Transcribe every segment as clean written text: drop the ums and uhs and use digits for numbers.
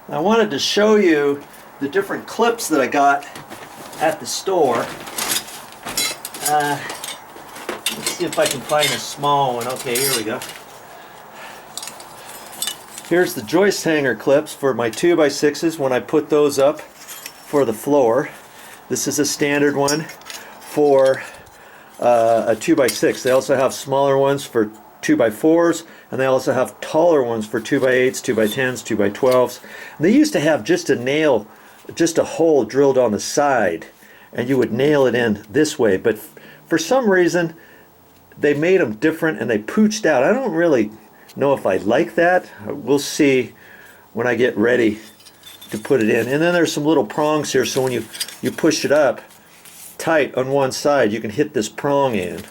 I wanted to show you the different clips that I got at the store. Let's see if I can find a small one. Okay, here we go. Here's the joist hanger clips for my 2x6s when I put those up for the floor. This is a standard one for a 2x6. They also have smaller ones for 2x4s, and they also have taller ones for 2x8s, 2x10s, 2x12s. And they used to have just a nail, just a hole drilled on the side, and you would nail it in this way. But for some reason, they made them different and they pooched out. I don't really know if I like that. We'll see when I get ready to put it in. And then there's some little prongs here, so when you push it up tight on one side, you can hit this prong in,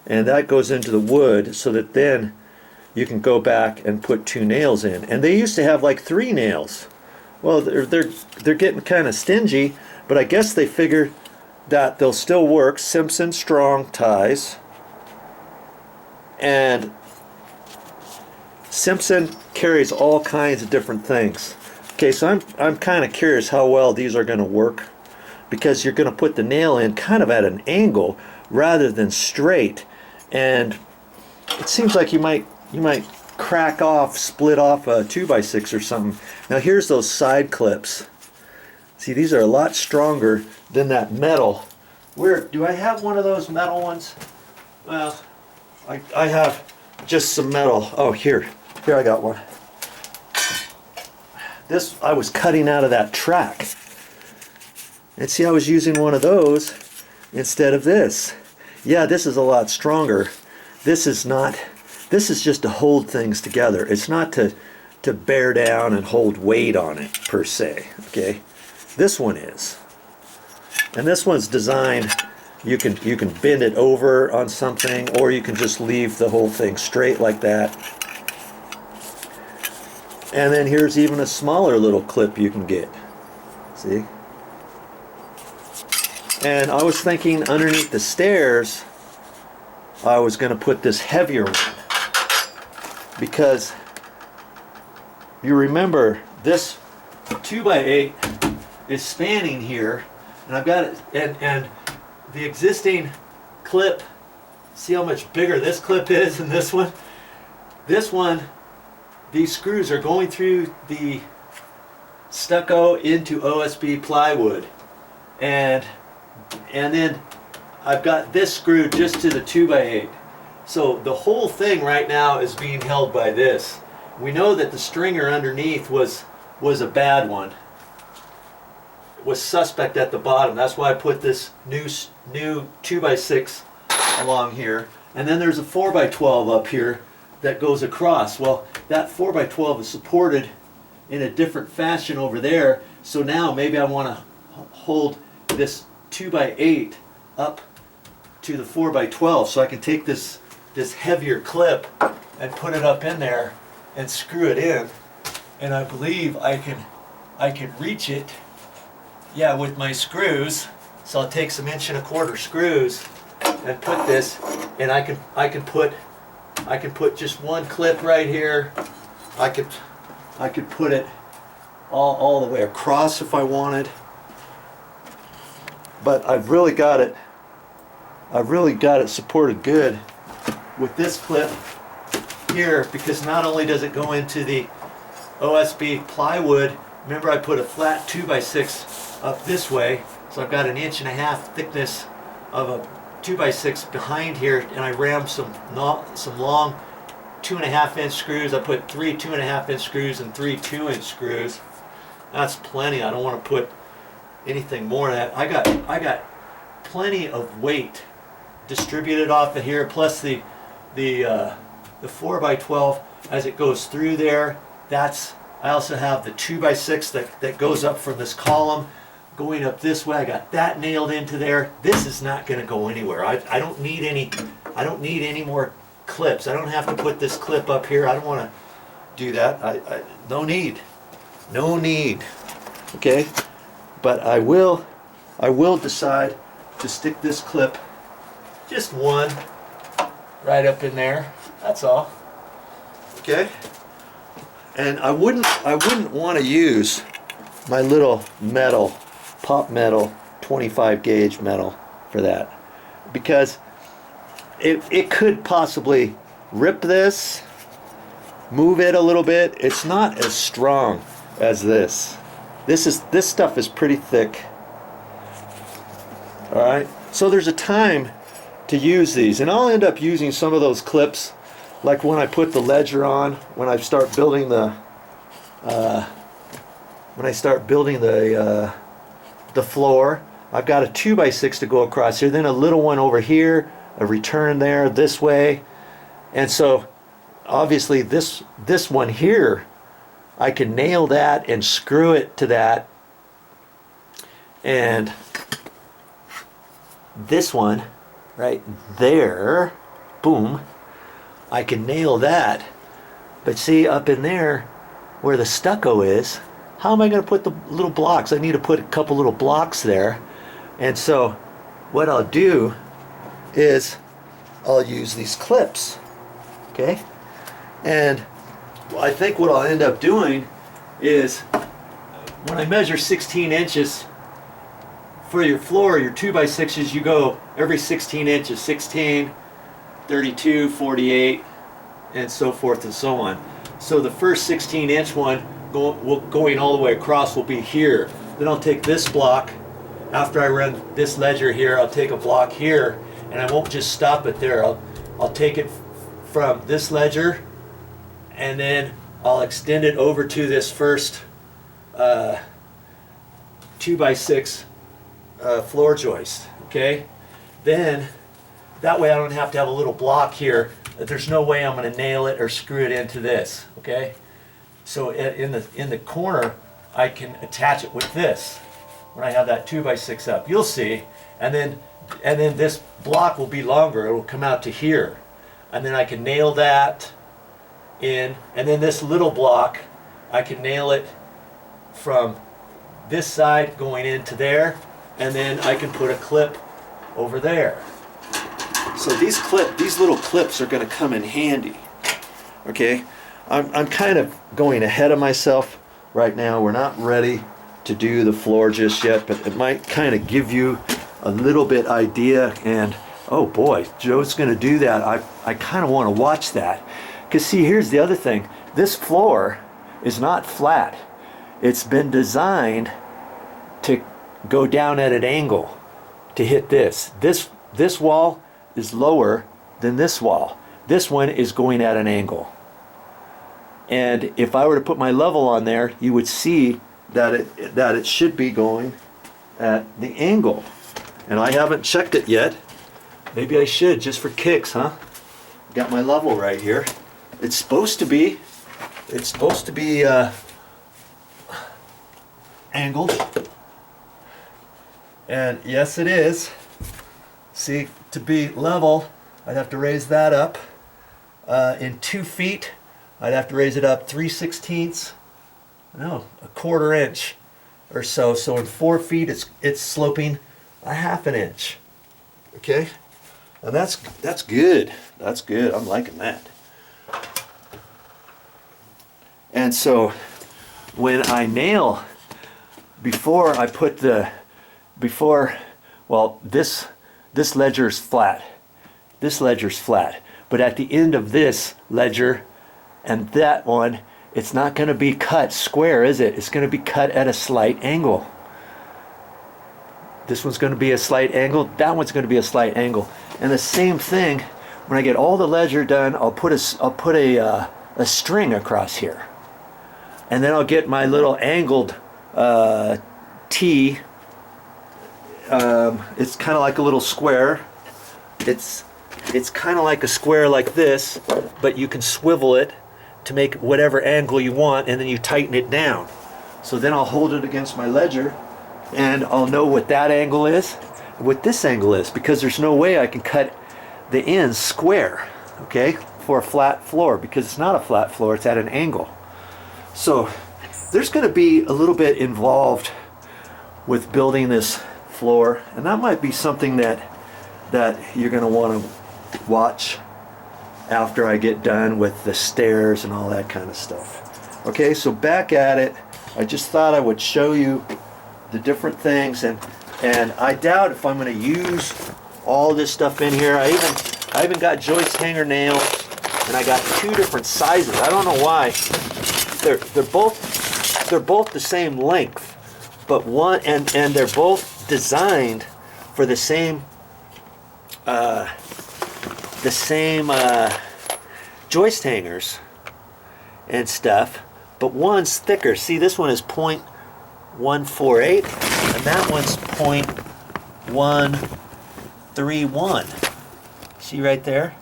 and that goes into the wood so that then you can go back and put 2 nails in. And they used to have like 3 nails. Well, they're getting kind of stingy, but I guess they figured that they'll still work. Simpson strong ties, and Simpson carries all kinds of different things. Okay, so I'm kind of curious how well these are going to work, because you're going to put the nail in kind of at an angle rather than straight, and it seems like you might crack off, split off a 2x6 or something. Now here's those side clips. See, these are a lot stronger than that metal. Where do I have one of those metal ones? Well, I have just some metal. Oh, here I got one. This I was cutting out of that track. And see, I was using one of those instead of this. Yeah, this is a lot stronger. This is not, this is just to hold things together. It's not to bear down and hold weight on it per se, okay? This one is. And this one's designed, you can bend it over on something, or you can just leave the whole thing straight like that. And then here's even a smaller little clip you can get. See? And I was thinking underneath the stairs I was going to put this heavier one, because you remember this 2x8 is spanning here, and I've got it, and the existing clip, see how much bigger this clip is than this one? This one, these screws are going through the stucco into OSB plywood, and then I've got this screwed just to the 2x8. So the whole thing right now is being held by this. We know that the stringer underneath was a bad one. It was suspect at the bottom. That's why I put this new 2x6 along here. And then there's a 4x12 up here that goes across. Well, that 4x12 is supported in a different fashion over there. So now maybe I want to hold this 2x8 up to the 4x12, so I can take this heavier clip and put it up in there and screw it in, and I believe I can reach it, yeah, with my screws. So I'll take some 1¼ inch screws and put this, and I can put just one clip right here. I could put it all the way across if I wanted. But I've really got it supported good with this clip here, because not only does it go into the OSB plywood, remember I put a flat 2x6 up this way, so I've got an 1.5 inch thickness of a 2x6 behind here, and I rammed some long 2.5 inch screws. I put 3 2.5 inch screws and 3 2-inch screws. That's plenty. I don't want to put anything more than that. I got plenty of weight distributed off of here, plus the 4x12 as it goes through there. I also have the 2x6 that goes up from this column going up this way. I got that nailed into there. This is not going to go anywhere. I don't need any more clips. I don't have to put this clip up here. I don't want to do that. No need. Okay, but I will decide to stick this clip, just one, right up in there. That's all. Okay, And I wouldn't want to use my little metal, pop metal, 25 gauge metal for that, because it could possibly rip this, move it a little bit. It's not as strong as this. This stuff is pretty thick. All right, so there's a time to use these, and I'll end up using some of those clips, like when I put the ledger on, when I start building the the floor. I've got a 2x6 to go across here, then a little one over here, a return there this way, and so obviously this one here, I can nail that and screw it to that, and this one right there, boom, I can nail that. But see, up in there where the stucco is, how am I going to put the little blocks? I need to put a couple little blocks there. And so what I'll do is I'll use these clips, okay? And I think what I'll end up doing is, when I measure 16 inches for your floor, your 2x6s, you go every 16 inches, 16, 32, 48, and so forth and so on. So the first 16-inch one going all the way across will be here. Then I'll take this block, after I run this ledger here, I'll take a block here, and I won't just stop it there. I'll take it from this ledger, and then I'll extend it over to this first 2x6 floor joist, okay? Then that way I don't have to have a little block here. There's no way I'm going to nail it or screw it into this, okay? So in the corner, I can attach it with this when I have that 2x6 up. You'll see, and then this block will be longer. It will come out to here, and then I can nail that in, and then this little block, I can nail it from this side going into there, and then I can put a clip over there. So these little clips are going to come in handy. Okay, I'm kind of going ahead of myself right now. We're not ready to do the floor just yet, but it might kind of give you a little bit idea. And oh boy, Joe's going to do that. I kind of want to watch that, because see, here's the other thing. This floor is not flat. It's been designed to go down at an angle to hit this. This wall is lower than this wall. This one is going at an angle. And if I were to put my level on there, you would see that it should be going at the angle. And I haven't checked it yet. Maybe I should, just for kicks, huh? Got my level right here. It's supposed to be angled. And yes, it is. See, to be level, I'd have to raise that up. In 2 feet, I'd have to raise it up 3/16, no, a 1/4 inch or so. So in 4 feet, it's sloping a 1/2 inch. Okay, and that's good. That's good. I'm liking that. And so when I nail, before I put well, this ledger's flat. This ledger's flat. But at the end of this ledger and that one, it's not going to be cut square, is it? It's going to be cut at a slight angle. This one's going to be a slight angle. That one's going to be a slight angle. And the same thing, when I get all the ledger done, I'll put a string across here. And then I'll get my little angled T. It's kind of like a little square. It's kind of like a square like this, but you can swivel it to make whatever angle you want, and then you tighten it down. So then I'll hold it against my ledger, and I'll know what that angle is, what this angle is, because there's no way I can cut the ends square, okay, for a flat floor, because it's not a flat floor, it's at an angle. So there's going to be a little bit involved with building this floor, and that might be something that you're going to want to watch after I get done with the stairs and all that kind of stuff. Okay, so back at it, I just thought I would show you the different things, and I doubt if I'm going to use all this stuff in here. I even got joist hanger nails, and I got 2 different sizes. I don't know why. They're both the same length, but one and they're both designed for the same joist hangers and stuff, but one's thicker. See, this one is 0.148 and that one's 0.131. See right there?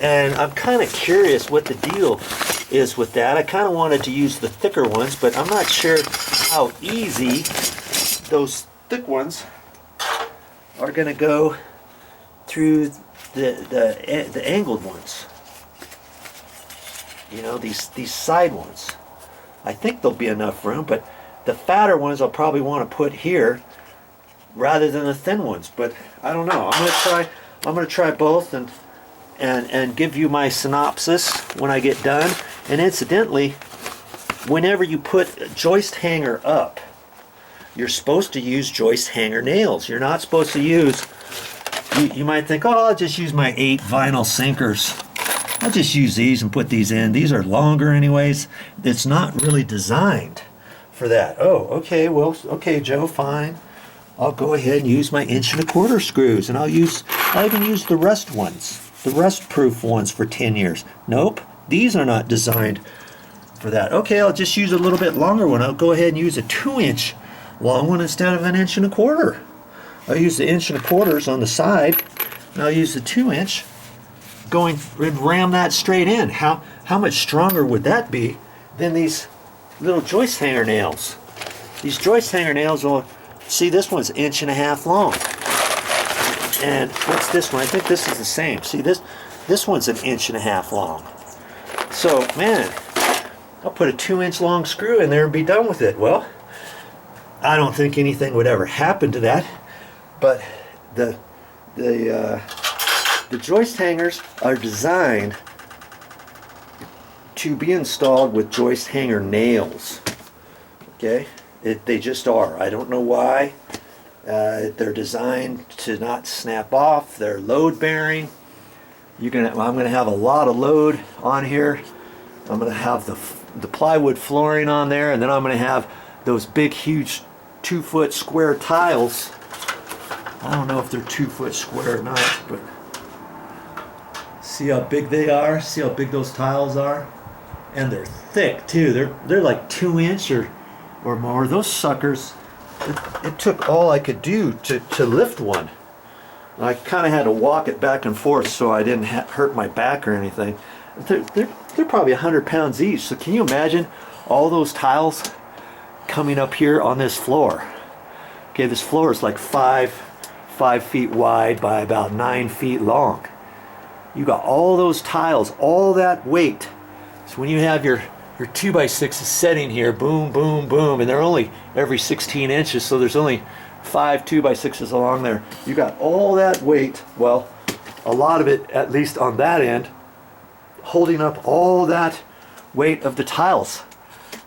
And I'm kind of curious what the deal is with that. I kind of wanted to use the thicker ones, but I'm not sure how easy those thick ones are going to go through the angled ones. You know, these side ones. I think there'll be enough room, but the fatter ones I'll probably want to put here rather than the thin ones. But I don't know. I'm gonna try both and give you my synopsis when I get done. And incidentally, whenever you put a joist hanger up, you're supposed to use joist hanger nails. You're not supposed to use, you might think, oh, I'll just use my 8 vinyl sinkers. I'll just use these and put these in. These are longer anyways. It's not really designed for that. Oh, okay, well, okay, Joe, fine. I'll go ahead and use my 1¼ inch screws, and I'll even use the rust ones, the rust proof ones for 10 years. Nope, these are not designed for that. Okay, I'll just use a little bit longer one. I'll go ahead and use a 2-inch long one instead of an 1¼ inch. I'll use the 1¼ inch on the side, and I'll use the 2-inch going and ram that straight in. How much stronger would that be than these little joist hanger nails? These joist hanger nails will, see, this one's 1.5 inches long. And what's this one? I think this is the same. See, this one's 1.5 inches long. So, man, I'll put a 2-inch long screw in there and be done with it. Well, I don't think anything would ever happen to that, but the joist hangers are designed to be installed with joist hanger nails. Okay, they just are. I don't know why. They're designed to not snap off. They're load bearing. I'm gonna have a lot of load on here. I'm gonna have the plywood flooring on there, and then I'm gonna have those big, huge 2-foot square tiles. I don't know if they're 2-foot square or not, but see how big they are? See how big those tiles are? And they're thick too. They're like 2 inch or more. Those suckers, it took all I could do to lift one. I kind of had to walk it back and forth so I didn't hurt my back or anything. They're probably 100 pounds each. So can you imagine all those tiles coming up here on this floor? Okay, this floor is like 5 feet wide by about 9 feet long. You got all those tiles, all that weight. So when you have your 2x6s setting here, boom, boom, boom, and they're only every 16 inches, so there's only 5 2x6s along there. You got all that weight, well, a lot of it, at least on that end, holding up all that weight of the tiles.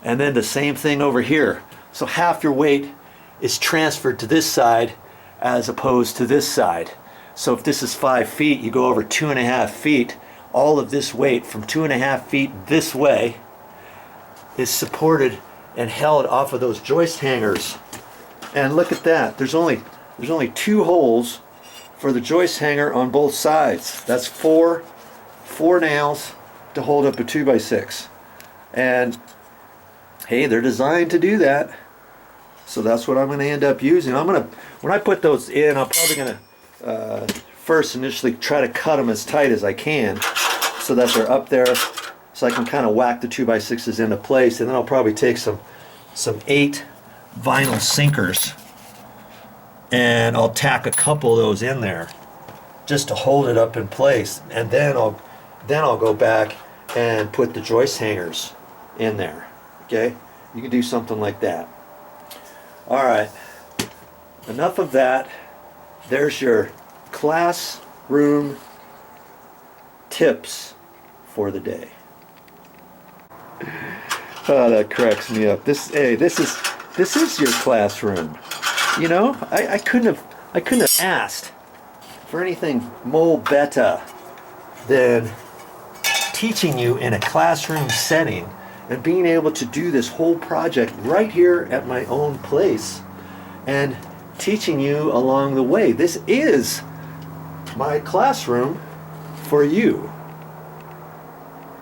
And then the same thing over here. So half your weight is transferred to this side as opposed to this side. So if this is 5 feet, you go over 2.5 feet. All of this weight from 2.5 feet this way is supported and held off of those joist hangers. And look at that. There's only 2 holes for the joist hanger on both sides. That's four nails to hold up a 2x6. And hey, they're designed to do that. So that's what I'm going to end up using. When I put those in, I'm probably going to first initially try to cut them as tight as I can so that they're up there, so I can kind of whack the 2x6s into place. And then I'll probably take some 8 vinyl sinkers and I'll tack a couple of those in there just to hold it up in place. And then I'll go back and put the joist hangers in there. Okay, you can do something like that. All right, enough of that. There's your classroom tips for the day. Oh, that cracks me up. Hey, this is your classroom. You know, I couldn't have asked for anything more better than teaching you in a classroom setting and being able to do this whole project right here at my own place and teaching you along the way. This is my classroom for you.